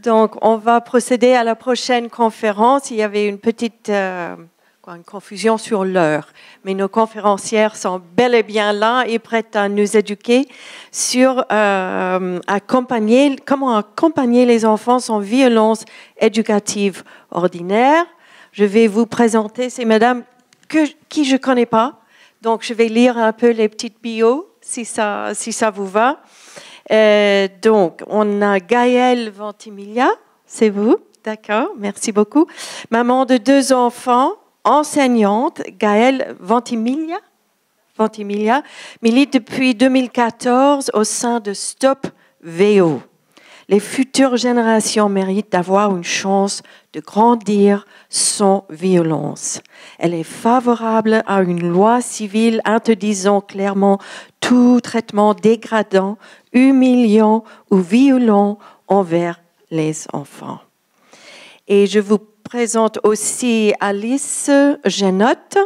Donc, on va procéder à la prochaine conférence. Il y avait une petite une confusion sur l'heure, mais nos conférencières sont bel et bien là et prêtes à nous éduquer sur comment accompagner les enfants sans violence éducative ordinaire. Je vais vous présenter ces madames qui je ne connais pas. Donc, je vais lire un peu les petites bios, si ça vous va. Donc, on a Gaëlle Ventimiglia, c'est vous, d'accord, merci beaucoup. Maman de 2 enfants, enseignante, Gaëlle Ventimiglia milite depuis 2014 au sein de Stop VO. Les futures générations méritent d'avoir une chance de grandir sans violence. Elle est favorable à une loi civile interdisant clairement tout traitement dégradant, humiliant ou violent envers les enfants. Et je vous présente aussi Alice Genotte.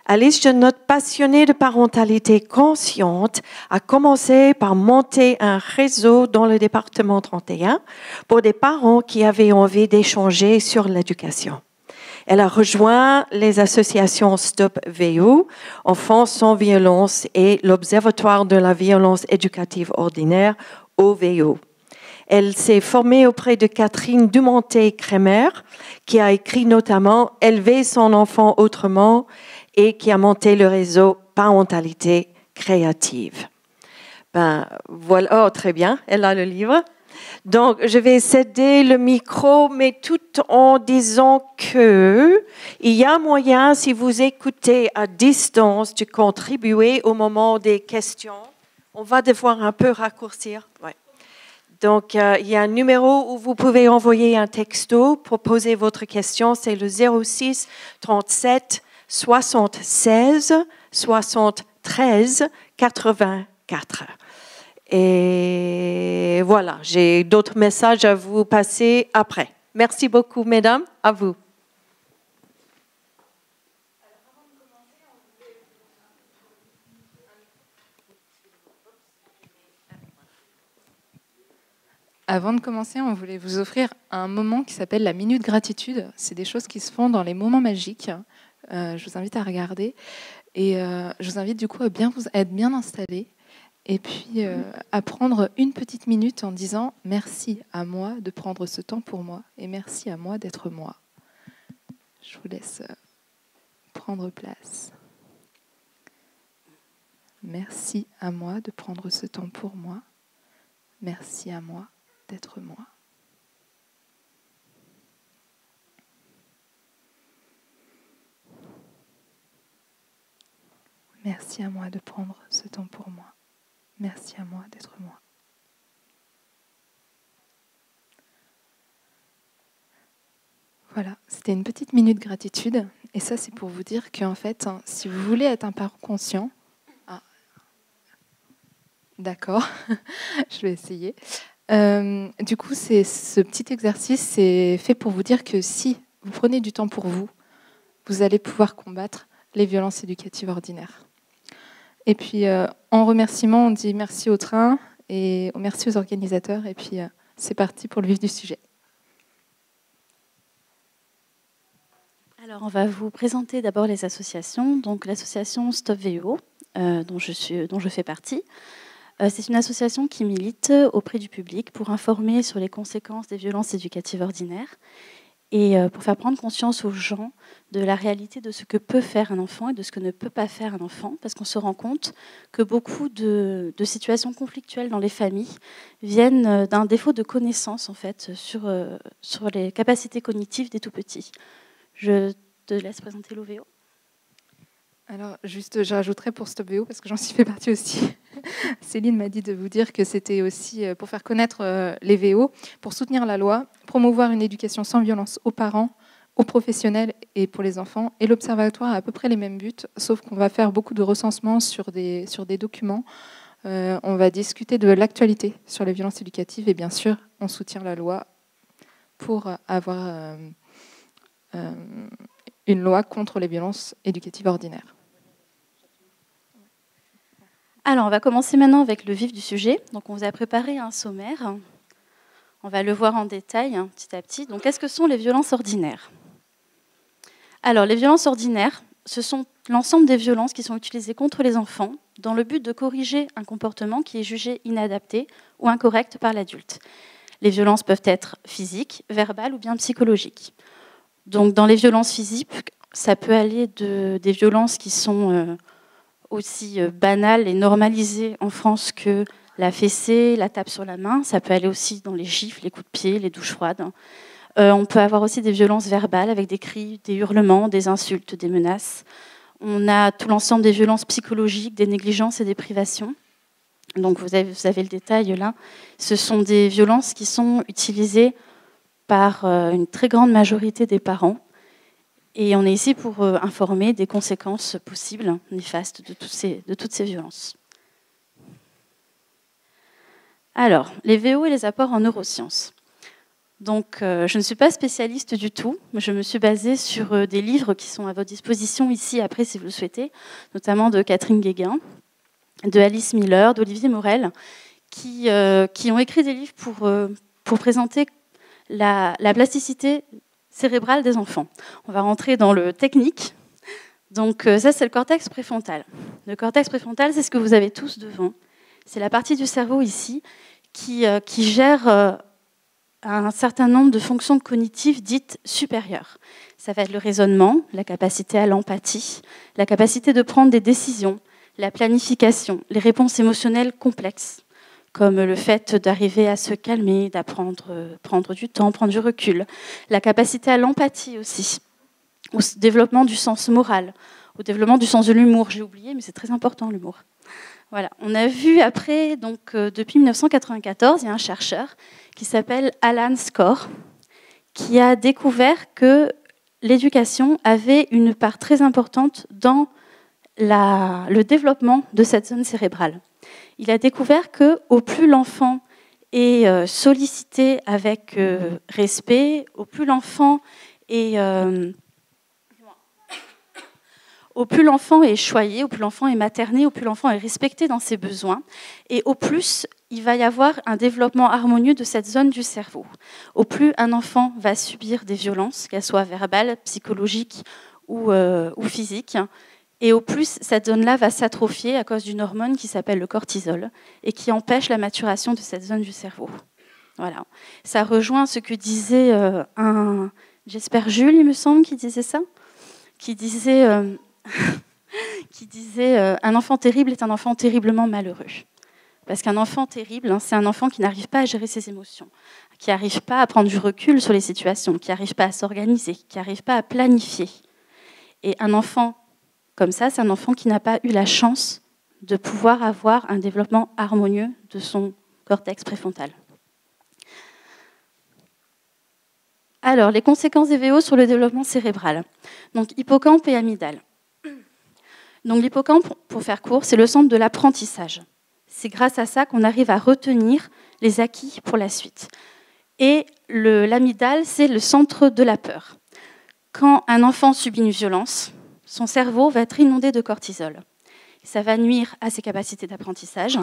Alice Genotte, passionnée de parentalité consciente, a commencé par monter un réseau dans le département 31 pour des parents qui avaient envie d'échanger sur l'éducation. Elle a rejoint les associations Stop VO, Enfants sans violence et l'Observatoire de la violence éducative ordinaire, OVO. Elle s'est formée auprès de Catherine Dumontet-Kremer, qui a écrit notamment « Élever son enfant autrement » et qui a monté le réseau Parentalité créative. Voilà, très bien, elle a le livre. Donc, je vais céder le micro, mais tout en disant que il y a moyen, si vous écoutez à distance, de contribuer au moment des questions. On va devoir un peu raccourcir. Ouais. Donc, il y a un numéro où vous pouvez envoyer un texto pour poser votre question. C'est le 06 37 76 73 84. Et voilà, j'ai d'autres messages à vous passer après. Merci beaucoup, mesdames. À vous. Avant de commencer, on voulait vous offrir un moment qui s'appelle la Minute Gratitude. C'est des choses qui se font dans les moments magiques. Je vous invite à regarder. Et je vous invite du coup à être bien installés. Et puis à prendre une petite minute en disant « Merci à moi de prendre ce temps pour moi. Et merci à moi d'être moi. » Je vous laisse prendre place. Merci à moi de prendre ce temps pour moi. Merci à moi d'être moi. Merci à moi de prendre ce temps pour moi. Merci à moi d'être moi. Voilà, c'était une petite minute gratitude. Et ça, c'est pour vous dire qu'en fait, si vous voulez être un parent conscient... Ah, d'accord, je vais essayer. Du coup, ce petit exercice, c'est fait pour vous dire que si vous prenez du temps pour vous, vous allez pouvoir combattre les violences éducatives ordinaires. Et puis, en remerciement, on dit merci au train et merci aux organisateurs. Et puis, c'est parti pour le vif du sujet. Alors, on va vous présenter d'abord les associations. Donc, l'association Stop VO, dont je fais partie. C'est une association qui milite auprès du public pour informer sur les conséquences des violences éducatives ordinaires et pour faire prendre conscience aux gens de la réalité de ce que peut faire un enfant et de ce que ne peut pas faire un enfant, parce qu'on se rend compte que beaucoup de situations conflictuelles dans les familles viennent d'un défaut de connaissance en fait, sur les capacités cognitives des tout-petits. Je te laisse présenter l'OVO. Alors, juste, je rajouterais pour Stop VO, parce que j'en suis fait partie aussi. Céline m'a dit de vous dire que c'était aussi pour faire connaître les VO, pour soutenir la loi, promouvoir une éducation sans violence aux parents, aux professionnels et pour les enfants. Et l'Observatoire a à peu près les mêmes buts, sauf qu'on va faire beaucoup de recensements sur des documents. On va discuter de l'actualité sur les violences éducatives et bien sûr, on soutient la loi pour avoir une loi contre les violences éducatives ordinaires. Alors, on va commencer maintenant avec le vif du sujet. Donc, on vous a préparé un sommaire On va le voir en détail petit à petit. Donc, qu'est-ce que sont les violences ordinaires? Alors, les violences ordinaires, ce sont l'ensemble des violences qui sont utilisées contre les enfants dans le but de corriger un comportement qui est jugé inadapté ou incorrect par l'adulte. Les violences peuvent être physiques, verbales ou bien psychologiques. Donc, dans les violences physiques, ça peut aller des violences qui sont aussi banales et normalisées en France que la fessée, la tape sur la main. Ça peut aller aussi dans les gifles, les coups de pied, les douches froides. On peut avoir aussi des violences verbales avec des cris, des hurlements, des insultes, des menaces. On a tout l'ensemble des violences psychologiques, des négligences et des privations. Donc vous avez le détail là. Ce sont des violences qui sont utilisées par une très grande majorité des parents. Et on est ici pour informer des conséquences possibles, néfastes de toutes ces violences. Alors, les VO et les apports en neurosciences. Donc, je ne suis pas spécialiste du tout. Je me suis basée sur des livres qui sont à votre disposition ici, après, si vous le souhaitez, notamment de Catherine Guéguin, de Alice Miller, d'Olivier Morel, qui ont écrit des livres pour présenter la plasticité cérébrale des enfants. On va rentrer dans le technique. Donc, ça, c'est le cortex préfrontal. Le cortex préfrontal, c'est ce que vous avez tous devant. C'est la partie du cerveau ici qui gère un certain nombre de fonctions cognitives dites supérieures. Ça va être le raisonnement, la capacité à l'empathie, la capacité de prendre des décisions, la planification, les réponses émotionnelles complexes, comme le fait d'arriver à se calmer, prendre du temps, prendre du recul, la capacité à l'empathie aussi, au développement du sens moral, au développement du sens de l'humour. J'ai oublié, mais c'est très important l'humour. Voilà. On a vu après, donc depuis 1994, il y a un chercheur qui s'appelle Alan Score, qui a découvert que l'éducation avait une part très importante dans le développement de cette zone cérébrale. Il a découvert qu'au plus l'enfant est sollicité avec respect, au plus l'enfant est choyé, au plus l'enfant est materné, au plus l'enfant est respecté dans ses besoins, et au plus il va y avoir un développement harmonieux de cette zone du cerveau. Au plus un enfant va subir des violences, qu'elles soient verbales, psychologiques ou physiques, et au plus cette zone-là va s'atrophier à cause d'une hormone qui s'appelle le cortisol et qui empêche la maturation de cette zone du cerveau. Voilà. Ça rejoint ce que disait j'espère Jules, il me semble, qui disait ça, qui disait un enfant terrible est un enfant terriblement malheureux. Parce qu'un enfant terrible, c'est un enfant qui n'arrive pas à gérer ses émotions, qui n'arrive pas à prendre du recul sur les situations, qui n'arrive pas à s'organiser, qui n'arrive pas à planifier. Et un enfant comme ça, c'est un enfant qui n'a pas eu la chance de pouvoir avoir un développement harmonieux de son cortex préfrontal. Alors, les conséquences des VO sur le développement cérébral. Donc, hippocampe et amygdale. Donc, l'hippocampe, pour faire court, c'est le centre de l'apprentissage. C'est grâce à ça qu'on arrive à retenir les acquis pour la suite. Et l'amygdale, c'est le centre de la peur. Quand un enfant subit une violence, son cerveau va être inondé de cortisol. Ça va nuire à ses capacités d'apprentissage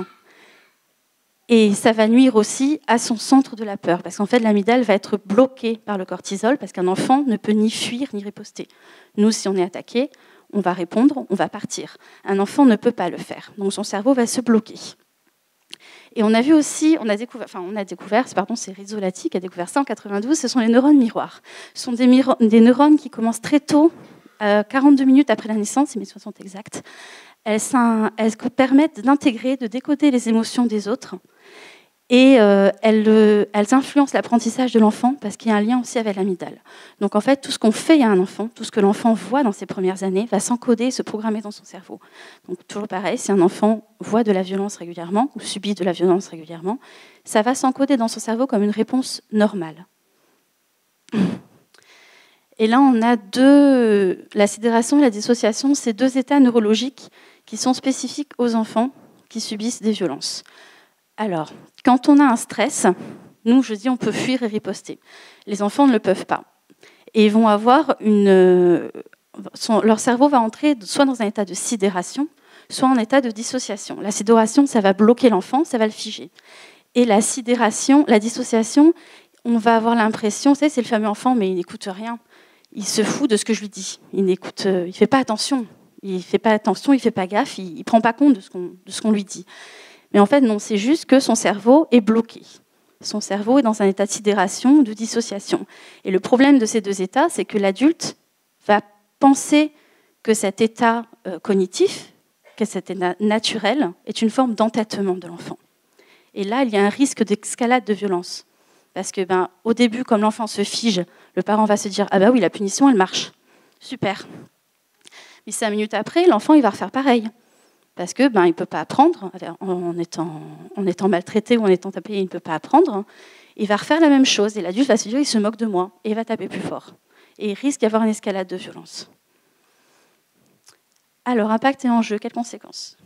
et ça va nuire aussi à son centre de la peur, parce qu'en fait, l'amygdale va être bloquée par le cortisol, parce qu'un enfant ne peut ni fuir ni riposter. Nous, si on est attaqué, on va répondre, on va partir. Un enfant ne peut pas le faire, donc son cerveau va se bloquer. Et on a vu aussi, c'est Rizzolatti qui a découvert ça en 92, ce sont les neurones miroirs. Ce sont des neurones qui commencent très tôt, 42 minutes après la naissance, c'est mes 60 exact. Elles permettent d'intégrer, de décoder les émotions des autres. Et elles influencent l'apprentissage de l'enfant parce qu'il y a un lien aussi avec l'amygdale. Donc en fait, tout ce qu'on fait à un enfant, tout ce que l'enfant voit dans ses premières années, va s'encoder et se programmer dans son cerveau. Donc toujours pareil, si un enfant voit de la violence régulièrement ou subit de la violence régulièrement, ça va s'encoder dans son cerveau comme une réponse normale. Et là, on a la sidération et la dissociation, c'est deux états neurologiques qui sont spécifiques aux enfants qui subissent des violences. Alors, quand on a un stress, nous, je dis, on peut fuir et riposter. Les enfants ne le peuvent pas. Et ils vont avoir leur cerveau va entrer soit dans un état de sidération, soit en état de dissociation. La sidération, ça va bloquer l'enfant, ça va le figer. Et la sidération, la dissociation, on va avoir l'impression, vous savez, c'est le fameux enfant, mais il n'écoute rien. Il se fout de ce que je lui dis. Il ne fait pas attention. Il ne fait pas attention, il ne fait pas gaffe, il ne prend pas compte de ce qu'on lui dit. Mais en fait, non, c'est juste que son cerveau est bloqué. Son cerveau est dans un état de sidération, de dissociation. Et le problème de ces deux états, c'est que l'adulte va penser que cet état cognitif, que cet état naturel, est une forme d'entêtement de l'enfant. Et là, il y a un risque d'escalade de violence. Parce que, au début, comme l'enfant se fige, le parent va se dire « Ah bah oui, la punition, elle marche. Super. » Mais 5 minutes après, l'enfant, il va refaire pareil. Parce que il ne peut pas apprendre. En étant maltraité ou en étant tapé, il ne peut pas apprendre. Il va refaire la même chose. Et l'adulte va se dire « Il se moque de moi. » Et il va taper plus fort. Et il risque d'y avoir une escalade de violence. Alors, impact et enjeu, quelles conséquences ?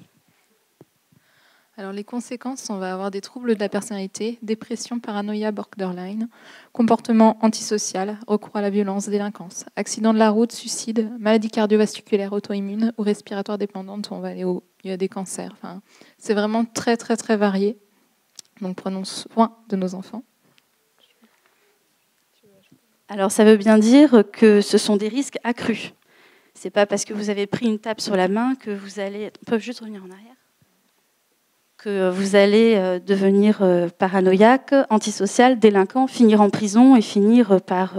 Alors, les conséquences, on va avoir des troubles de la personnalité, dépression, paranoïa, borderline, comportement antisocial, recours à la violence, délinquance, accident de la route, suicide, maladie cardiovasculaire auto-immune ou respiratoire dépendante, on va aller il y a des cancers. Enfin, c'est vraiment très, très, très varié. Donc, prenons soin de nos enfants. Alors, ça veut bien dire que ce sont des risques accrus. Ce n'est pas parce que vous avez pris une tape sur la main que vous allez... On peut juste revenir en arrière ? Que vous allez devenir paranoïaque, antisocial, délinquant, finir en prison et finir par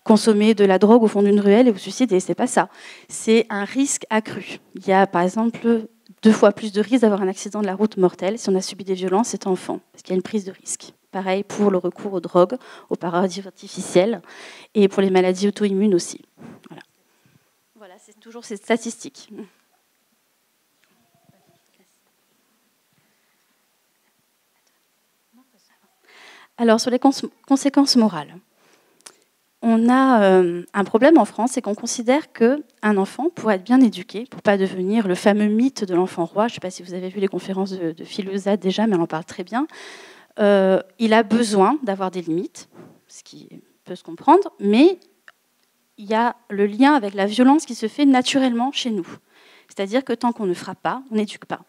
consommer de la drogue au fond d'une ruelle et vous suicider. C'est pas ça. C'est un risque accru. Il y a par exemple 2 fois plus de risques d'avoir un accident de la route mortel si on a subi des violences étant enfant, parce qu'il y a une prise de risque. Pareil pour le recours aux drogues, aux paradis artificiels et pour les maladies auto-immunes aussi. Voilà, c'est toujours ces statistiques. Alors, sur les conséquences morales, on a un problème en France, c'est qu'on considère qu'un enfant, pour être bien éduqué, pour ne pas devenir le fameux mythe de l'enfant roi, je ne sais pas si vous avez vu les conférences de Philosophe déjà, mais elle en parle très bien, il a besoin d'avoir des limites, ce qui peut se comprendre, mais il y a le lien avec la violence qui se fait naturellement chez nous. C'est-à-dire que tant qu'on ne frappe pas, on n'éduque pas.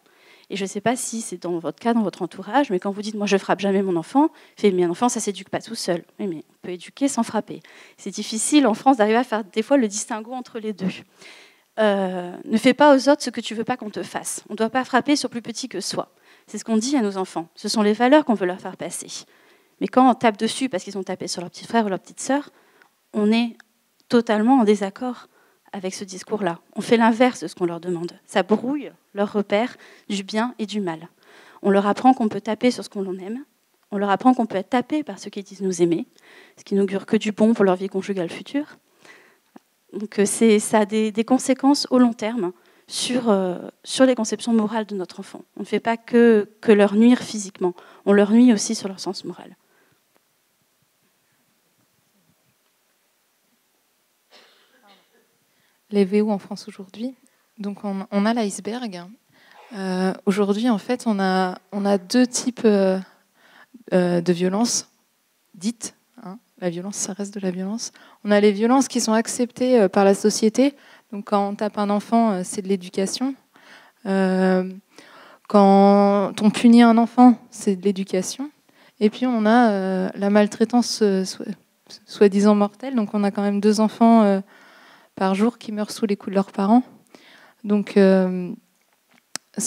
Et je ne sais pas si c'est dans votre cas, dans votre entourage, mais quand vous dites « moi je ne frappe jamais mon enfant », mais un enfant ça ne s'éduque pas tout seul. Oui, mais on peut éduquer sans frapper. C'est difficile en France d'arriver à faire des fois le distinguo entre les deux. Ne fais pas aux autres ce que tu ne veux pas qu'on te fasse. On ne doit pas frapper sur plus petit que soi. C'est ce qu'on dit à nos enfants. Ce sont les valeurs qu'on veut leur faire passer. Mais quand on tape dessus parce qu'ils ont tapé sur leur petit frère ou leur petite sœur, on est totalement en désaccord avec ce discours-là. On fait l'inverse de ce qu'on leur demande. Ça brouille leurs repères du bien et du mal. On leur apprend qu'on peut taper sur ce qu'on aime. On leur apprend qu'on peut être tapé par ceux qui disent nous aimer, ce qui n'augure que du bon pour leur vie conjugale future. Donc ça a des conséquences au long terme sur les conceptions morales de notre enfant. On ne fait pas que leur nuire physiquement, on leur nuit aussi sur leur sens moral. Les VO en France aujourd'hui. Donc on a l'iceberg. Aujourd'hui, en fait, on a 2 types de violences dites. La violence, ça reste de la violence. On a les violences qui sont acceptées par la société. Donc quand on tape un enfant, c'est de l'éducation. Quand on punit un enfant, c'est de l'éducation. Et puis on a la maltraitance soi-disant mortelle. Donc on a quand même 2 enfants par jour qui meurent sous les coups de leurs parents. Donc, ce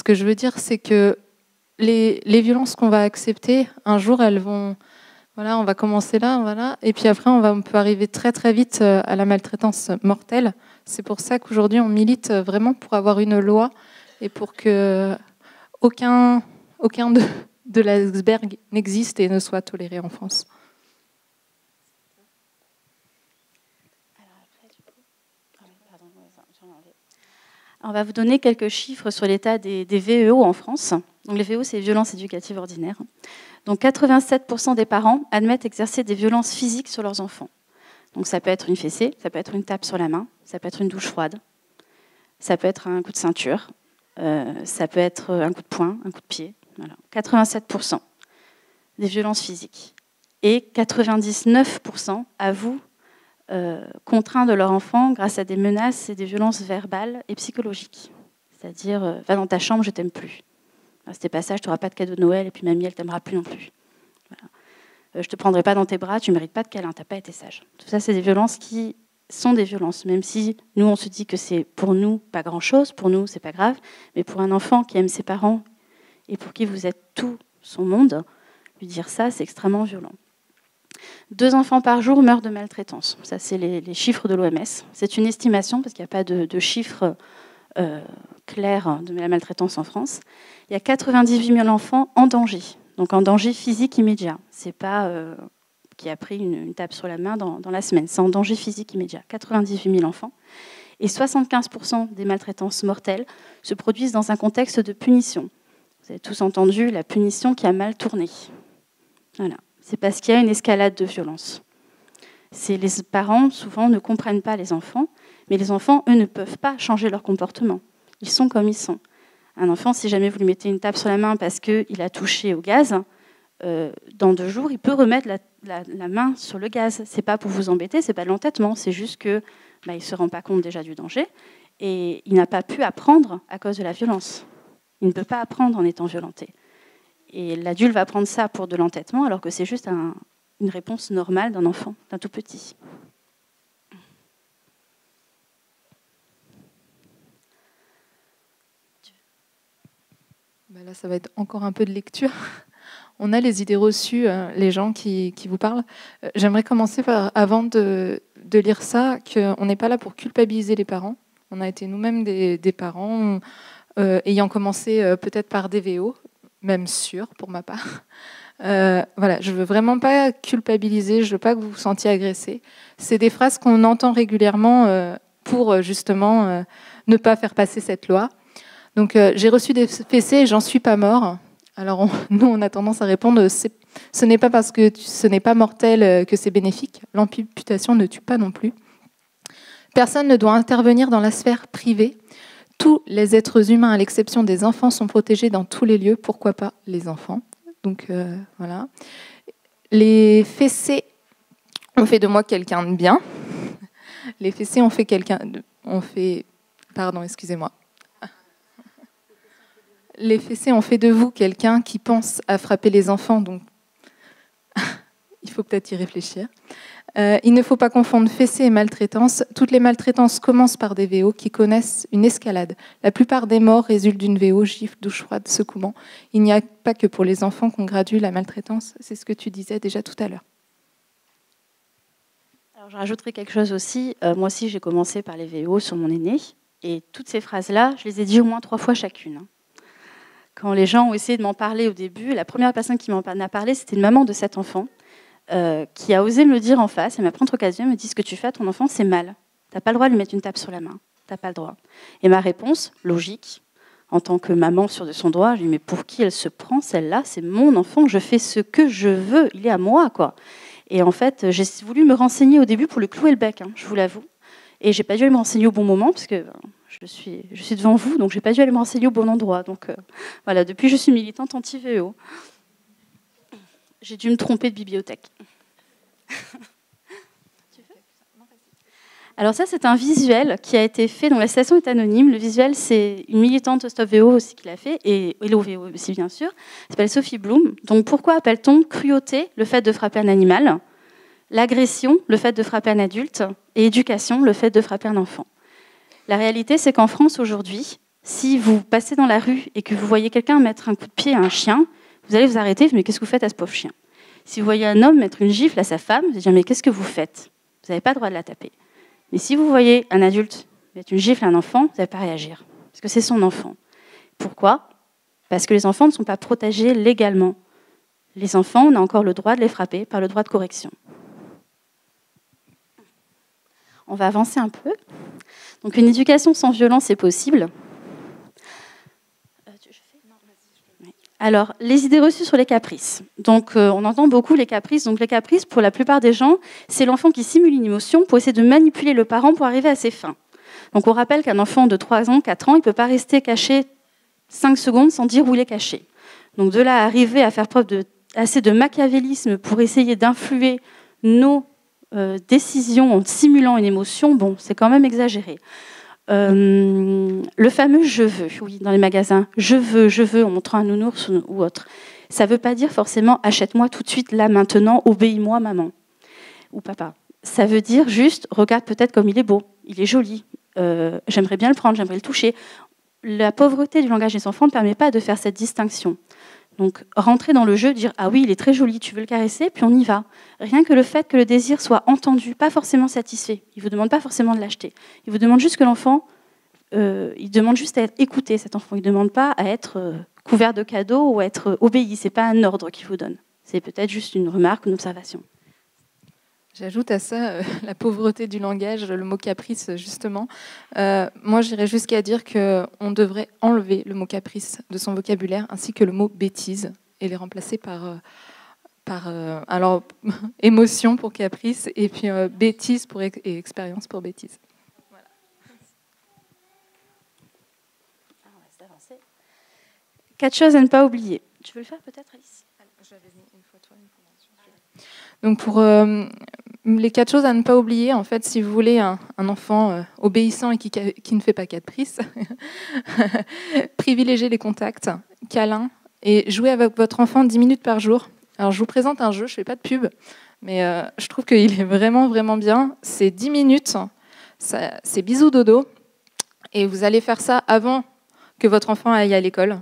que je veux dire, c'est que les violences qu'on va accepter, un jour, elles vont... Voilà, on va commencer là, voilà, et puis après, on peut arriver très, très vite à la maltraitance mortelle. C'est pour ça qu'aujourd'hui, on milite vraiment pour avoir une loi et pour que aucun de l'iceberg n'existe et ne soit toléré en France. On va vous donner quelques chiffres sur l'état des VEO en France. Donc les VEO, c'est les violences éducatives ordinaires. Donc 87% des parents admettent exercer des violences physiques sur leurs enfants. Donc ça peut être une fessée, ça peut être une tape sur la main, ça peut être une douche froide, ça peut être un coup de ceinture, ça peut être un coup de poing, un coup de pied. Voilà. 87% des violences physiques. Et 99% avouent contraints de leur enfant grâce à des menaces et des violences verbales et psychologiques. C'est-à-dire, va dans ta chambre, je t'aime plus. C'était pas ça, je t'aurai pas de cadeau de Noël et puis mamie, elle t'aimera plus non plus. Voilà. Je te prendrai pas dans tes bras, tu mérites pas de câlin, t'as pas été sage. Tout ça, c'est des violences qui sont des violences, même si nous, on se dit que c'est pour nous pas grand-chose, pour nous, c'est pas grave, mais pour un enfant qui aime ses parents et pour qui vous êtes tout son monde, lui dire ça, c'est extrêmement violent. 2 enfants par jour meurent de maltraitance. Ça, c'est les chiffres de l'OMS. C'est une estimation, parce qu'il n'y a pas de chiffres clairs de la maltraitance en France. Il y a 98 000 enfants en danger, donc en danger physique immédiat. Ce n'est pas qui a pris une tape sur la main dans la semaine, c'est en danger physique immédiat. 98 000 enfants. Et 75% des maltraitances mortelles se produisent dans un contexte de punition. Vous avez tous entendu la punition qui a mal tourné. Voilà. C'est parce qu'il y a une escalade de violence. Les parents, souvent, ne comprennent pas les enfants, mais les enfants, eux, ne peuvent pas changer leur comportement. Ils sont comme ils sont. Un enfant, si jamais vous lui mettez une tape sur la main parce qu'il a touché au gaz, dans 2 jours, il peut remettre la main sur le gaz. Ce n'est pas pour vous embêter, ce n'est pas de l'entêtement, c'est juste qu'il ne se rend pas compte déjà du danger et il n'a pas pu apprendre à cause de la violence. Il ne peut pas apprendre en étant violenté. Et l'adulte va prendre ça pour de l'entêtement, alors que c'est juste une réponse normale d'un enfant, d'un tout petit. Là, ça va être encore un peu de lecture. On a les idées reçues, les gens qui vous parlent. J'aimerais commencer par, avant de lire ça, qu'on n'est pas là pour culpabiliser les parents. On a été nous-mêmes des parents, ayant commencé peut-être par des VO, même sûr pour ma part. Voilà, je veux vraiment pas culpabiliser, je veux pas que vous vous sentiez agressé. C'est des phrases qu'on entend régulièrement pour justement ne pas faire passer cette loi. Donc j'ai reçu des fessées et j'en suis pas mort. Alors nous on a tendance à répondre ce n'est pas parce que ce n'est pas mortel que c'est bénéfique. L'amputation ne tue pas non plus. Personne ne doit intervenir dans la sphère privée. Tous les êtres humains, à l'exception des enfants, sont protégés dans tous les lieux. Pourquoi pas les enfants? Donc voilà. Les fessées ont fait de moi quelqu'un de bien. Les fessées ont fait Pardon, excusez-moi. Les fessées ont fait de vous quelqu'un qui pense à frapper les enfants. Donc il faut peut-être y réfléchir. Il ne faut pas confondre fessée et maltraitance. Toutes les maltraitances commencent par des VO qui connaissent une escalade. La plupart des morts résultent d'une VO, gifle, douche froide, secouement. Il n'y a pas que pour les enfants qu'on gradue la maltraitance. C'est ce que tu disais déjà tout à l'heure. Alors, je rajouterai quelque chose aussi. Moi aussi, j'ai commencé par les VO sur mon aîné. Et toutes ces phrases-là, je les ai dit au moins 3 fois chacune. Quand les gens ont essayé de m'en parler au début, la première personne qui m'en a parlé, c'était une maman de 7 enfants. Qui a osé me le dire en face. Elle m'a pris entre occasion, elle me dit: ce que tu fais à ton enfant, c'est mal. Tu n'as pas le droit de lui mettre une tape sur la main. Tu n'as pas le droit. Et ma réponse, logique, en tant que maman sûre de son droit, je lui dis: mais pour qui elle se prend, celle-là? C'est mon enfant, je fais ce que je veux, il est à moi, quoi. Et en fait, j'ai voulu me renseigner au début pour lui clouer le bec, je vous l'avoue. Et j'ai pas dû aller me renseigner au bon moment, parce que je suis devant vous, donc j'ai pas dû aller me renseigner au bon endroit. Donc voilà, depuis, je suis militante anti-VO. J'ai dû me tromper de bibliothèque. Alors ça, c'est un visuel qui a été fait, dont la citation est anonyme. Le visuel, c'est une militante Stop VO aussi qui l'a fait, et Hello VO aussi, bien sûr. Elle s'appelle Sophie Bloom. Donc pourquoi appelle-t-on cruauté le fait de frapper un animal, l'agression le fait de frapper un adulte, et éducation le fait de frapper un enfant? La réalité, c'est qu'en France, aujourd'hui, si vous passez dans la rue et que vous voyez quelqu'un mettre un coup de pied à un chien, vous allez vous arrêter, mais qu'est-ce que vous faites à ce pauvre chien? Si vous voyez un homme mettre une gifle à sa femme, vous allez dire: mais qu'est-ce que vous faites? Vous n'avez pas le droit de la taper. Mais si vous voyez un adulte mettre une gifle à un enfant, vous n'allez pas réagir, parce que c'est son enfant. Pourquoi? Parce que les enfants ne sont pas protégés légalement. Les enfants, on a encore le droit de les frapper par le droit de correction. On va avancer un peu. Donc une éducation sans violence est possible. Alors, les idées reçues sur les caprices. Donc, on entend beaucoup les caprices. Donc, les caprices, pour la plupart des gens, c'est l'enfant qui simule une émotion pour essayer de manipuler le parent pour arriver à ses fins. Donc, on rappelle qu'un enfant de 3 ans, 4 ans, il ne peut pas rester caché 5 secondes sans dire où il est caché. Donc, de là à arriver à faire preuve assez de machiavélisme pour essayer d'influer nos décisions en simulant une émotion, bon, c'est quand même exagéré. Le fameux « je veux », oui, dans les magasins, je veux, en montrant un nounours ou autre. Ça ne veut pas dire forcément « achète-moi tout de suite, là, maintenant, obéis-moi, maman » ou papa. Ça veut dire juste « regarde peut-être comme il est beau, il est joli, j'aimerais bien le prendre, j'aimerais le toucher ». La pauvreté du langage des enfants ne permet pas de faire cette distinction. Donc, rentrer dans le jeu, dire « ah oui, il est très joli, tu veux le caresser ?» puis on y va. Rien que le fait que le désir soit entendu, pas forcément satisfait. Il ne vous demande pas forcément de l'acheter. Il vous demande juste que l'enfant, il demande juste à être écouté, cet enfant. Il ne demande pas à être couvert de cadeaux ou à être obéi. Ce n'est pas un ordre qu'il vous donne. C'est peut-être juste une remarque, une observation. J'ajoute à ça la pauvreté du langage, le mot caprice, justement. Moi, j'irais jusqu'à dire qu'on devrait enlever le mot caprice de son vocabulaire, ainsi que le mot bêtise, et les remplacer par alors, émotion pour caprice, et puis bêtise et expérience pour bêtise. Voilà. On va s'avancer. 4 choses à ne pas oublier. Tu veux le faire peut-être, Alice? J'avais mis une photo, une information. Donc pour les 4 choses à ne pas oublier, en fait, si vous voulez un enfant obéissant et qui ne fait pas caprice, privilégiez les contacts, câlins, et jouez avec votre enfant 10 minutes par jour. Alors je vous présente un jeu, je ne fais pas de pub, mais je trouve qu'il est vraiment, vraiment bien. C'est 10 minutes, c'est bisous dodo, et vous allez faire ça avant que votre enfant aille à l'école,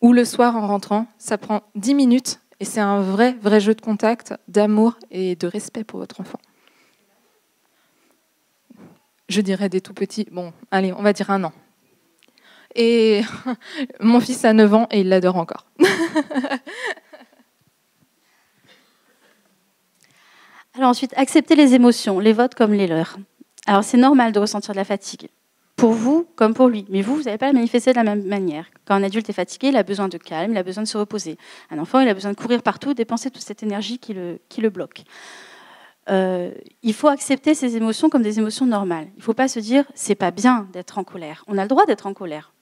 ou le soir en rentrant. Ça prend 10 minutes. Et c'est un vrai jeu de contact, d'amour et de respect pour votre enfant. Je dirais des tout petits. Bon, allez, on va dire 1 an. Et mon fils a 9 ans et il l'adore encore. Alors ensuite, accepter les émotions, les vôtres comme les leurs. Alors c'est normal de ressentir de la fatigue. Pour vous comme pour lui. Mais vous n'allez pas la manifester de la même manière. Quand un adulte est fatigué, il a besoin de calme, il a besoin de se reposer. Un enfant, il a besoin de courir partout, dépenser toute cette énergie qui le bloque. Il faut accepter ces émotions comme des émotions normales. Il ne faut pas se dire « c'est pas bien d'être en colère ». On a le droit d'être en colère.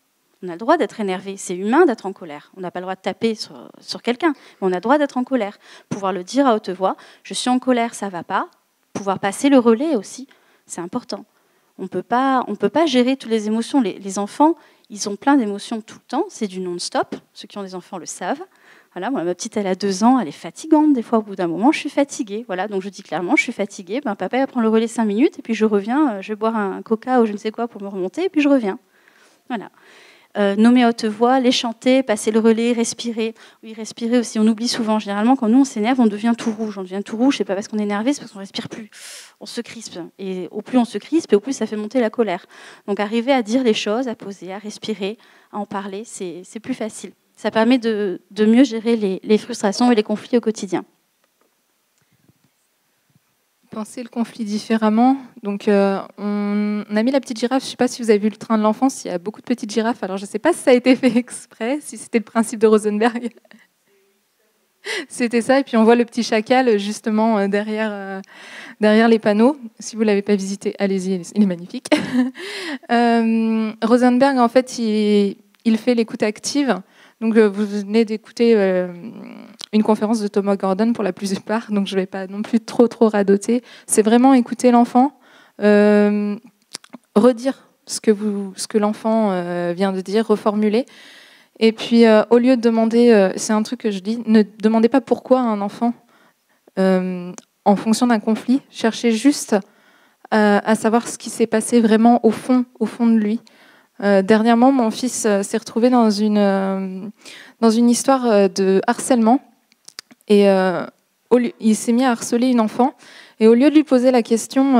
On a le droit d'être énervé. C'est humain d'être en colère. On n'a pas le droit de taper sur quelqu'un, mais on a le droit d'être en colère. Pouvoir le dire à haute voix « je suis en colère, ça ne va pas ». Pouvoir passer le relais aussi, c'est important. On ne peut pas gérer toutes les émotions. Les enfants, ils ont plein d'émotions tout le temps. C'est du non-stop. Ceux qui ont des enfants le savent. Voilà, moi, ma petite, elle a 2 ans. Elle est fatigante. Des fois, au bout d'un moment, je suis fatiguée. Voilà, donc je dis clairement, je suis fatiguée. Papa, il va prendre le relais 5 minutes. Et puis, je reviens. Je vais boire un coca ou je ne sais quoi pour me remonter. Et puis, je reviens. Voilà. Nommer à haute voix, les chanter, passer le relais, respirer. Oui, respirer aussi, on oublie souvent. Généralement, quand nous, on s'énerve, on devient tout rouge. On devient tout rouge, c'est pas parce qu'on est énervé, c'est parce qu'on ne respire plus. On se crispe. Et au plus on se crispe, au plus ça fait monter la colère. Donc, arriver à dire les choses, à poser, à respirer, à en parler, c'est plus facile. Ça permet de mieux gérer les frustrations et les conflits au quotidien. Penser le conflit différemment. Donc, on a mis la petite girafe. Je ne sais pas si vous avez vu le train de l'enfance. Il y a beaucoup de petites girafes. Alors, je ne sais pas si ça a été fait exprès, si c'était le principe de Rosenberg. C'était ça. Et puis, on voit le petit chacal justement derrière les panneaux. Si vous ne l'avez pas visité, allez-y. Il est magnifique. Rosenberg, en fait, il fait l'écoute active. Donc, vous venez d'écouter une conférence de Thomas Gordon pour la plupart, donc je ne vais pas non plus trop radoter. C'est vraiment écouter l'enfant, redire ce que l'enfant vient de dire, reformuler. Et puis, au lieu de demander, c'est un truc que je dis, ne demandez pas pourquoi à un enfant en fonction d'un conflit. Cherchez juste à savoir ce qui s'est passé vraiment au fond de lui. Dernièrement, mon fils s'est retrouvé dans une histoire de harcèlement et il s'est mis à harceler une enfant et au lieu de lui poser la question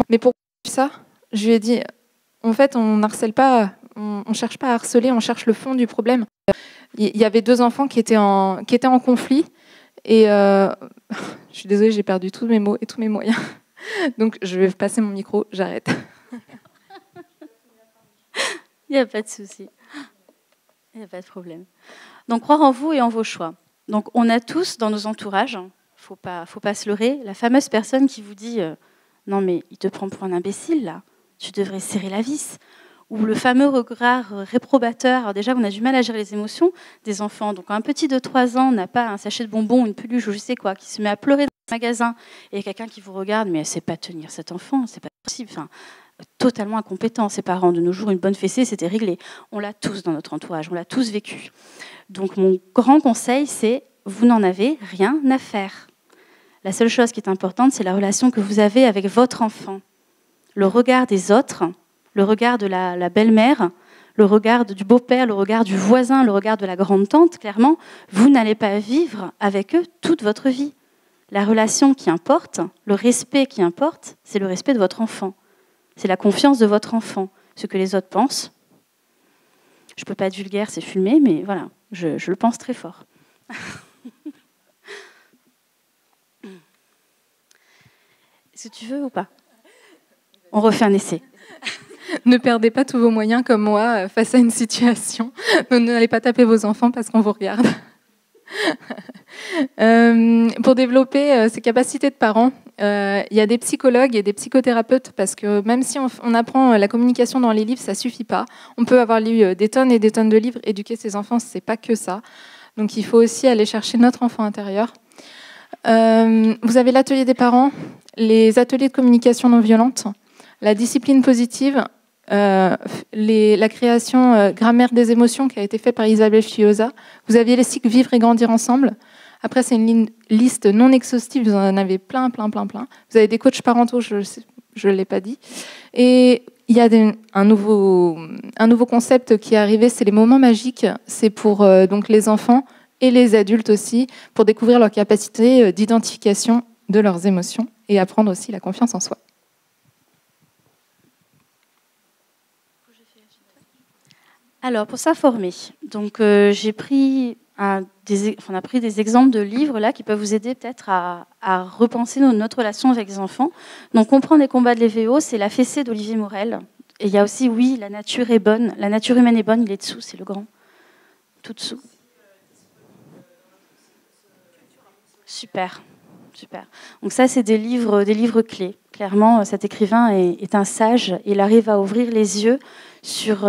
mais pourquoi ça, je lui ai dit en fait on n'harcèle pas, on cherche pas à harceler, on cherche le fond du problème. Il y avait 2 enfants qui étaient en conflit et je suis désolée, j'ai perdu tous mes mots et tous mes moyens, donc je vais passer mon micro, j'arrête. Il n'y a pas de souci. Il n'y a pas de problème. Donc, croire en vous et en vos choix. Donc, on a tous dans nos entourages, faut pas se leurrer, la fameuse personne qui vous dit non mais il te prend pour un imbécile là, tu devrais serrer la vis. Ou le fameux regard réprobateur. Alors déjà, on a du mal à gérer les émotions des enfants. Donc, quand un petit de 3 ans n'a pas un sachet de bonbons, une peluche ou je sais quoi, qui se met à pleurer dans le magasin et il y a quelqu'un qui vous regarde, mais elle ne sait pas tenir cet enfant, c'est pas possible. Enfin, totalement incompétents, ces parents. De nos jours, une bonne fessée, c'était réglé. On l'a tous dans notre entourage, on l'a tous vécu. Donc mon grand conseil, c'est vous n'en avez rien à faire. La seule chose qui est importante, c'est la relation que vous avez avec votre enfant. Le regard des autres, le regard de la belle-mère, le regard du beau-père, le regard du voisin, le regard de la grande-tante, clairement, vous n'allez pas vivre avec eux toute votre vie. La relation qui importe, le respect qui importe, c'est le respect de votre enfant. C'est la confiance de votre enfant. Ce que les autres pensent, je ne peux pas être vulgaire, c'est filmé, mais voilà, je le pense très fort. Est-ce que tu veux ou pas? On refait un essai. Ne perdez pas tous vos moyens comme moi face à une situation. N'allez pas taper vos enfants parce qu'on vous regarde. Pour développer ces capacités de parents, il y a des psychologues et des psychothérapeutes parce que même si on apprend la communication dans les livres, ça suffit pas. On peut avoir lu des tonnes et des tonnes de livres. Éduquer ses enfants, c'est pas que ça. Donc il faut aussi aller chercher notre enfant intérieur. Vous avez l'atelier des parents, les ateliers de communication non violente, la discipline positive, la création grammaire des émotions qui a été faite par Isabelle Fioza. Vous aviez les cycles vivre et grandir ensemble. Après, c'est une liste non exhaustive, vous en avez plein. Vous avez des coachs parentaux, je ne l'ai pas dit. Et il y a un nouveau concept qui est arrivé, c'est les moments magiques. C'est pour donc les enfants et les adultes aussi, pour découvrir leur capacité d'identification de leurs émotions et apprendre aussi la confiance en soi. Alors, pour s'informer, donc on a pris des exemples de livres là qui peuvent vous aider peut-être à repenser notre relation avec les enfants. Donc, Comprendre les combats de l'EVO, c'est La fessée d'Olivier Morel. Et il y a aussi, oui, La nature est bonne. La nature humaine est bonne, il est dessous, c'est le grand. Tout dessous. Super. Donc ça, c'est des livres clés. Clairement, cet écrivain est un sage. Il arrive à ouvrir les yeux sur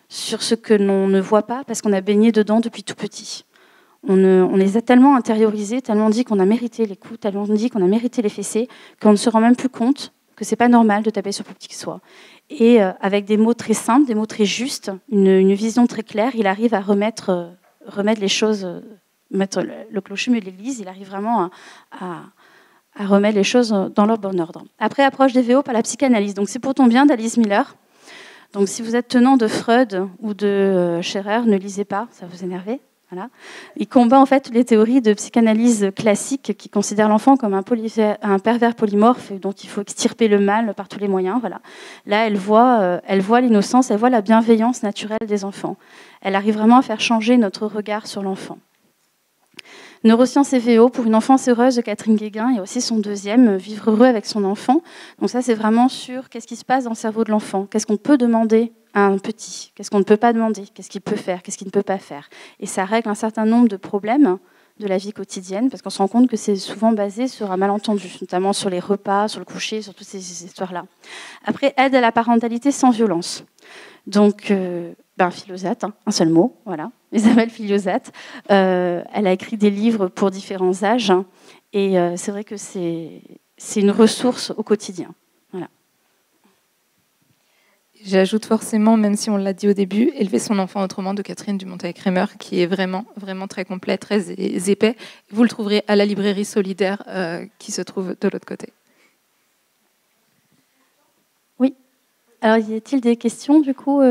ce que l'on ne voit pas parce qu'on a baigné dedans depuis tout petit. On les a tellement intériorisés, tellement dit qu'on a mérité les coups, tellement dit qu'on a mérité les fessées, qu'on ne se rend même plus compte que c'est pas normal de taper sur plus petit que soi. Et avec des mots très simples, des mots très justes, une vision très claire, il arrive à remettre les choses, mettre le clocher au milieu de l'église. Il arrive vraiment à remettre les choses dans leur bon ordre. Après, approche des VO par la psychanalyse. Donc c'est pour ton bien d'Alice Miller. Donc si vous êtes tenant de Freud ou de Scherer, ne lisez pas, ça va vous énerver. Voilà. Il combat en fait les théories de psychanalyse classique qui considèrent l'enfant comme un pervers polymorphe dont il faut extirper le mal par tous les moyens. Voilà. Là, elle voit l'innocence, elle voit la bienveillance naturelle des enfants. Elle arrive vraiment à faire changer notre regard sur l'enfant. Neurosciences et VO pour une enfance heureuse de Catherine Guéguin et aussi son deuxième, Vivre heureux avec son enfant. Donc ça, c'est vraiment sur qu'est-ce qui se passe dans le cerveau de l'enfant, qu'est-ce qu'on peut demander à un petit, qu'est-ce qu'on ne peut pas demander, qu'est-ce qu'il peut faire, qu'est-ce qu'il ne peut pas faire. Et ça règle un certain nombre de problèmes de la vie quotidienne, parce qu'on se rend compte que c'est souvent basé sur un malentendu, notamment sur les repas, sur le coucher, sur toutes ces histoires-là. Après, aide à la parentalité sans violence. Donc, Philiosat, un seul mot, voilà. Isabelle Filiosat. Elle a écrit des livres pour différents âges, et c'est vrai que c'est une ressource au quotidien. Voilà. J'ajoute forcément, même si on l'a dit au début, Élever son enfant autrement de Catherine Dumontet-Crémer, qui est vraiment, vraiment très complet, très épais. Vous le trouverez à la librairie Solidaire qui se trouve de l'autre côté. Oui. Alors, y a-t-il des questions du coup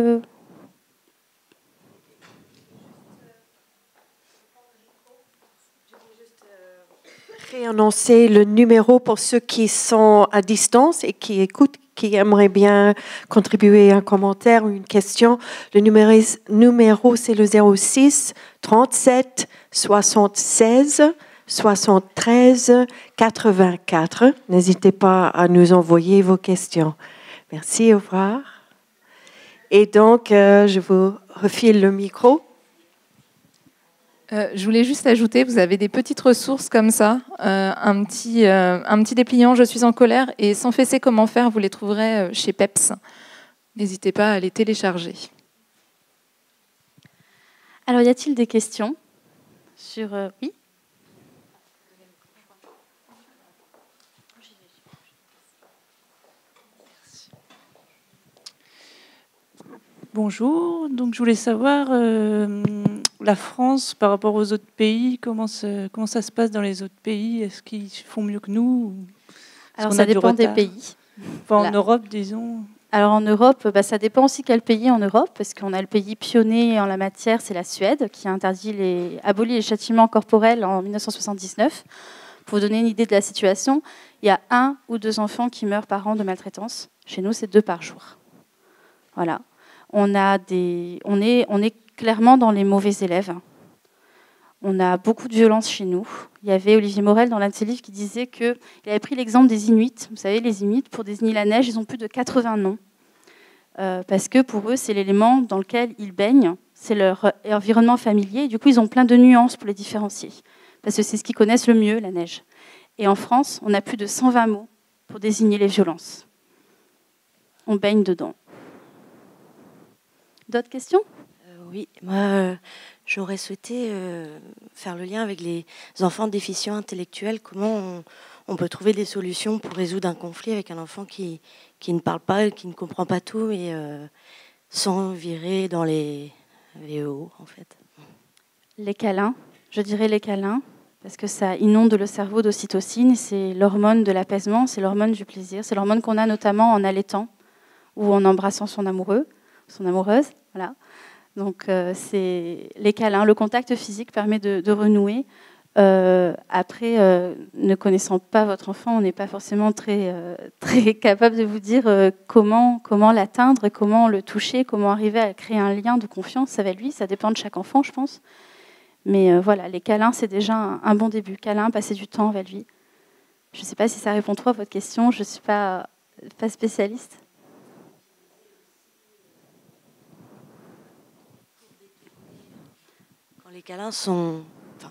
Réannoncer le numéro pour ceux qui sont à distance et qui écoutent, qui aimeraient bien contribuer un commentaire ou une question. Le numéro c'est le 06 37 76 73 84. N'hésitez pas à nous envoyer vos questions. Merci, au revoir. Et donc, je vous refile le micro. Je voulais juste ajouter, vous avez des petites ressources comme ça, un petit dépliant « Je suis en colère » et « Sans fesser, comment faire », vous les trouverez chez Peps. N'hésitez pas à les télécharger. Alors, y a-t-il des questions sur... Oui ? Bonjour, donc je voulais savoir, la France par rapport aux autres pays, comment ça se passe dans les autres pays? Est-ce qu'ils font mieux que nous? Alors ça dépend des pays. Enfin, en Europe, disons. Alors en Europe, ça dépend aussi quel pays en Europe, parce qu'on a le pays pionnier en la matière, c'est la Suède, qui a abolit les châtiments corporels en 1979. Pour vous donner une idée de la situation, il y a 1 ou 2 enfants qui meurent par an de maltraitance. Chez nous, c'est 2 par jour. Voilà. On est clairement dans les mauvais élèves. On a beaucoup de violence chez nous. Il y avait Olivier Morel dans l'un de ses livres qui disait qu'il avait pris l'exemple des Inuits. Vous savez, les Inuits, pour désigner la neige, ils ont plus de 80 noms. Parce que pour eux, c'est l'élément dans lequel ils baignent. C'est leur environnement familier. Et du coup, ils ont plein de nuances pour les différencier. Parce que c'est ce qu'ils connaissent le mieux, la neige. Et en France, on a plus de 120 mots pour désigner les violences. On baigne dedans. D'autres questions ? Oui, moi, j'aurais souhaité faire le lien avec les enfants déficients intellectuels. Comment on peut trouver des solutions pour résoudre un conflit avec un enfant qui ne parle pas, qui ne comprend pas tout, mais sans virer dans les VEO, en fait. Les câlins, je dirais les câlins, parce que ça inonde le cerveau d'ocytocine. C'est l'hormone de l'apaisement, c'est l'hormone du plaisir. C'est l'hormone qu'on a notamment en allaitant ou en embrassant son amoureux, son amoureuse. Voilà. Donc, c'est les câlins. Le contact physique permet de renouer. Après, ne connaissant pas votre enfant, on n'est pas forcément très capable de vous dire comment l'atteindre, comment le toucher, comment arriver à créer un lien de confiance avec lui. Ça dépend de chaque enfant, je pense. Mais voilà, les câlins, c'est déjà un bon début. Câlin, passer du temps avec lui. Je ne sais pas si ça répond trop à votre question. Je ne suis pas spécialiste. Les câlins sont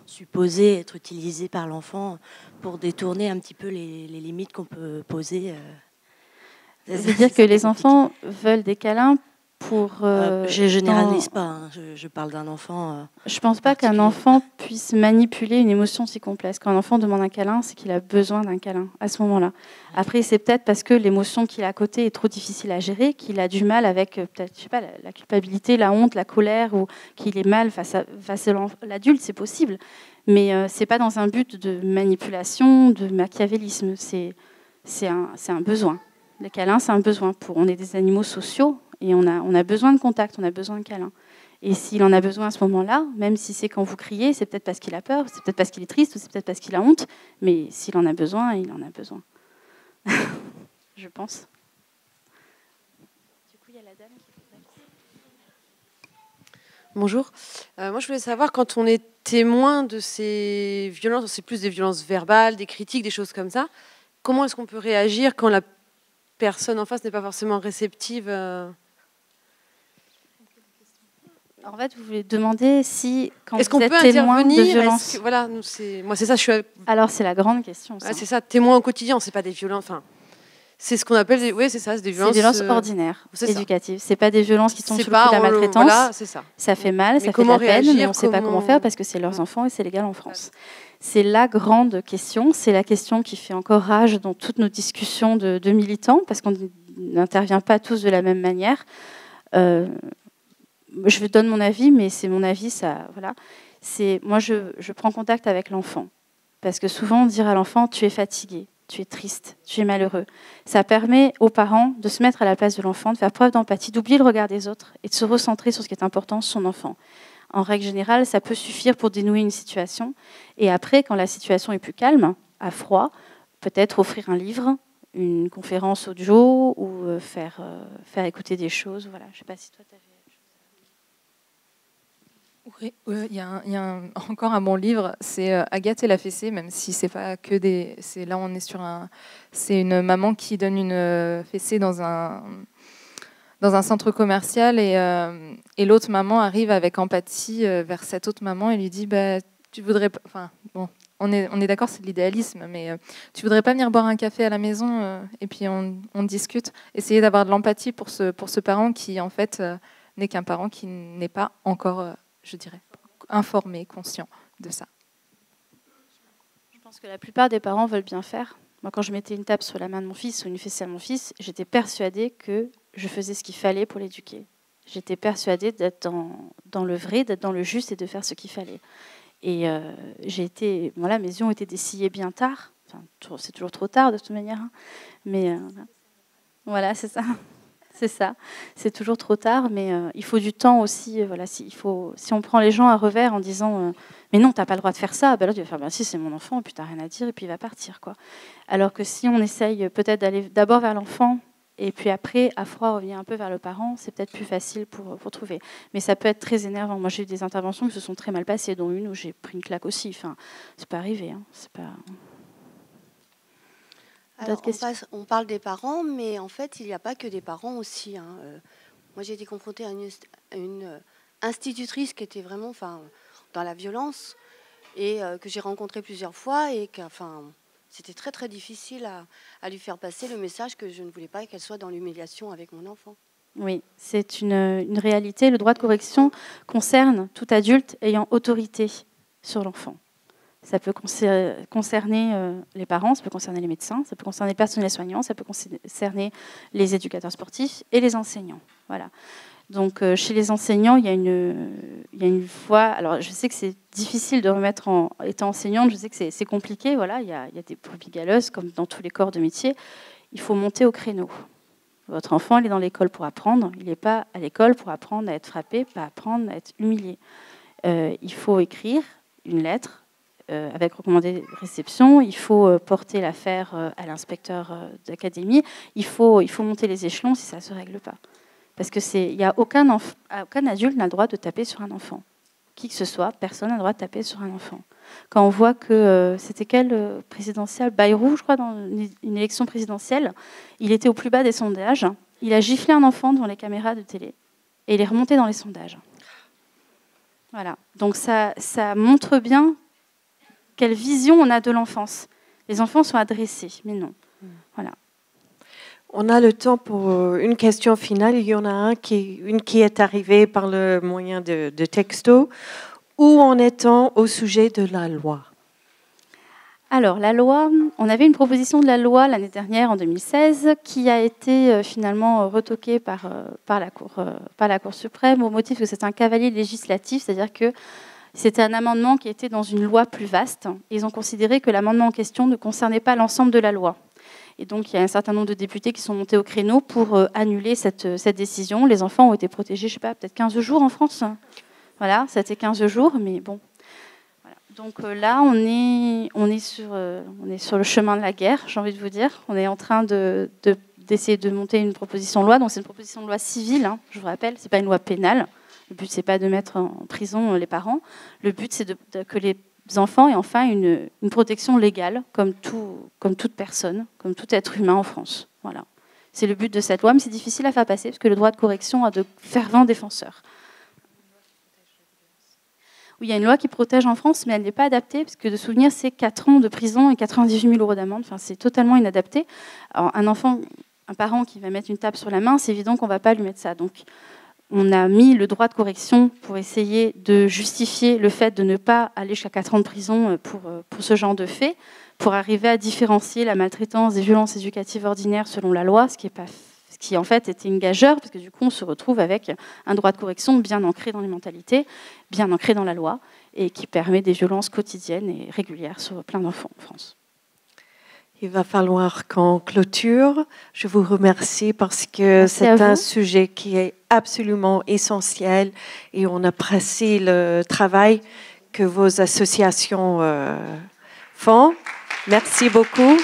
supposés être utilisés par l'enfant pour détourner un petit peu les limites qu'on peut poser. C'est-à-dire que les enfants veulent des câlins pour... je généralise pas, hein. Je parle d'un enfant... je ne pense pas qu'un enfant puisse manipuler une émotion si complexe. Quand un enfant demande un câlin, c'est qu'il a besoin d'un câlin à ce moment-là. Après, c'est peut-être parce que l'émotion qu'il a à côté est trop difficile à gérer, qu'il a du mal avec peut-être, je sais pas, la culpabilité, la honte, la colère, ou qu'il est mal face à l'adulte, c'est possible. Mais ce n'est pas dans un but de manipulation, de machiavélisme. C'est un besoin. Les câlins, c'est un besoin. On est des animaux sociaux et on a besoin de contact, on a besoin de câlins. Et s'il en a besoin à ce moment-là, même si c'est quand vous criez, c'est peut-être parce qu'il a peur, c'est peut-être parce qu'il est triste, ou c'est peut-être parce qu'il a honte, mais s'il en a besoin, il en a besoin. Je pense. Du coup, il y a la dame qui voudrait... Bonjour. Moi, je voulais savoir, quand on est témoin de ces violences, c'est plus des violences verbales, des critiques, des choses comme ça, comment est-ce qu'on peut réagir quand la personne en face n'est pas forcément réceptive En fait, vous voulez demander si, quand est-ce vous qu'on êtes peut témoin de intervenir violence... Voilà, moi, c'est ça, je suis... Alors, c'est la grande question. Ouais, c'est ça, témoin au quotidien, c'est pas des violences... Enfin, c'est ce qu'on appelle... Oui, c'est ça, c'est des violences... C'est des violences ordinaires, éducatives. C'est pas des violences qui tombent sous le coup de la maltraitance. Voilà, c'est ça. Ça fait mal, ça fait de la peine, mais on ne sait pas comment faire parce que c'est leurs enfants et c'est légal en France. C'est la grande question. C'est la question qui fait encore rage dans toutes nos discussions de militants parce qu'on n'intervient pas tous de la même manière. Je vous donne mon avis, mais c'est mon avis, ça, voilà. Moi, je prends contact avec l'enfant. Parce que souvent, dire à l'enfant, tu es fatigué, tu es triste, tu es malheureux. Ça permet aux parents de se mettre à la place de l'enfant, de faire preuve d'empathie, d'oublier le regard des autres et de se recentrer sur ce qui est important, son enfant. En règle générale, ça peut suffire pour dénouer une situation. Et après, quand la situation est plus calme, à froid, peut-être offrir un livre, une conférence audio ou faire écouter des choses. Voilà. Je ne sais pas si toi, tu avais... Oui, il y a encore un bon livre, c'est Agathe et la fessée, même si c'est pas que des... Là, on est sur c'est une maman qui donne une fessée dans un centre commercial et l'autre maman arrive avec empathie vers cette autre maman et lui dit tu voudrais pas... Enfin, bon, on est d'accord, c'est de l'idéalisme, mais tu voudrais pas venir boire un café à la maison et puis on discute. Essayer d'avoir de l'empathie pour ce parent qui, en fait, n'est qu'un parent qui n'est pas encore... je dirais, informé, conscient de ça. Je pense que la plupart des parents veulent bien faire. Moi, quand je mettais une tape sur la main de mon fils ou une fessée à mon fils, j'étais persuadée que je faisais ce qu'il fallait pour l'éduquer. J'étais persuadée d'être dans le vrai, d'être dans le juste et de faire ce qu'il fallait. Et voilà, mes yeux ont été dessillés bien tard. Enfin, c'est toujours trop tard de toute manière. Hein. Mais voilà, c'est ça. C'est ça. C'est toujours trop tard, mais il faut du temps aussi. Voilà, si on prend les gens à revers en disant mais non, t'as pas le droit de faire ça, ben là tu vas faire ben si c'est mon enfant, et puis t'as rien à dire, et puis il va partir quoi. Alors que si on essaye peut-être d'aller d'abord vers l'enfant, et puis après à froid revenir un peu vers le parent, c'est peut-être plus facile pour trouver. Mais ça peut être très énervant. Moi j'ai eu des interventions qui se sont très mal passées, dont une où j'ai pris une claque aussi. Enfin, c'est pas arrivé. Hein. C'est pas. Alors, on parle des parents, mais en fait, il n'y a pas que des parents aussi. Hein. Moi, j'ai été confrontée à une institutrice qui était vraiment dans la violence et que j'ai rencontrée plusieurs fois et c'était très, très difficile à lui faire passer le message que je ne voulais pas qu'elle soit dans l'humiliation avec mon enfant. Oui, c'est une réalité. Le droit de correction concerne tout adulte ayant autorité sur l'enfant. Ça peut concerner les parents, ça peut concerner les médecins, ça peut concerner les personnels soignants, ça peut concerner les éducateurs sportifs et les enseignants. Voilà. Donc, chez les enseignants, il y a une voie. Alors, je sais que c'est difficile de remettre étant enseignante, je sais que c'est compliqué. Voilà, il y a des brebis galeuses, comme dans tous les corps de métier. Il faut monter au créneau. Votre enfant, il est dans l'école pour apprendre. Il n'est pas à l'école pour apprendre à être frappé, pas apprendre à être humilié. Il faut écrire une lettre avec recommandé de réception, il faut porter l'affaire à l'inspecteur d'académie, il faut monter les échelons si ça ne se règle pas. Parce qu'il n'y a aucun adulte n'a le droit de taper sur un enfant. Qui que ce soit, personne n'a le droit de taper sur un enfant. Quand on voit que c'était quel présidentiel, Bayrou, je crois, dans une élection présidentielle, il était au plus bas des sondages, il a giflé un enfant devant les caméras de télé et il est remonté dans les sondages. Voilà. Donc ça montre bien quelle vision on a de l'enfance. Les enfants sont adressés, mais non. Voilà. On a le temps pour une question finale. Il y en a une qui est arrivée par le moyen de texto. Où en est-on au sujet de la loi? Alors, la loi, on avait une proposition de la loi l'année dernière, en 2016, qui a été finalement retoquée par la Cour suprême au motif que c'est un cavalier législatif, c'est-à-dire que c'était un amendement qui était dans une loi plus vaste. Ils ont considéré que l'amendement en question ne concernait pas l'ensemble de la loi. Et donc, il y a un certain nombre de députés qui sont montés au créneau pour annuler cette décision. Les enfants ont été protégés, je ne sais pas, peut-être 15 jours en France. Voilà, ça a été 15 jours, mais bon. Voilà. Donc là, on est sur le chemin de la guerre, j'ai envie de vous dire. On est en train d'essayer de monter une proposition de loi. Donc, c'est une proposition de loi civile, hein, je vous rappelle, ce n'est pas une loi pénale. Le but, ce n'est pas de mettre en prison les parents. Le but, c'est que les enfants aient enfin une protection légale, comme toute personne, comme tout être humain en France. Voilà. C'est le but de cette loi, mais c'est difficile à faire passer, parce que le droit de correction a de fervents défenseurs. Oui, il y a une loi qui protège en France, mais elle n'est pas adaptée, parce que de souvenir, c'est 4 ans de prison et 98 000 € d'amende. Enfin, c'est totalement inadapté. Alors, un parent qui va mettre une tape sur la main, c'est évident qu'on ne va pas lui mettre ça. Donc, on a mis le droit de correction pour essayer de justifier le fait de ne pas aller jusqu'à 4 ans de prison pour ce genre de fait, pour arriver à différencier la maltraitance des violences éducatives ordinaires selon la loi, ce qui en fait était une gageure, parce que du coup on se retrouve avec un droit de correction bien ancré dans les mentalités, bien ancré dans la loi, et qui permet des violences quotidiennes et régulières sur plein d'enfants en France. Il va falloir qu'on clôture. Je vous remercie parce que c'est un sujet qui est absolument essentiel et on apprécie le travail que vos associations font. Merci beaucoup.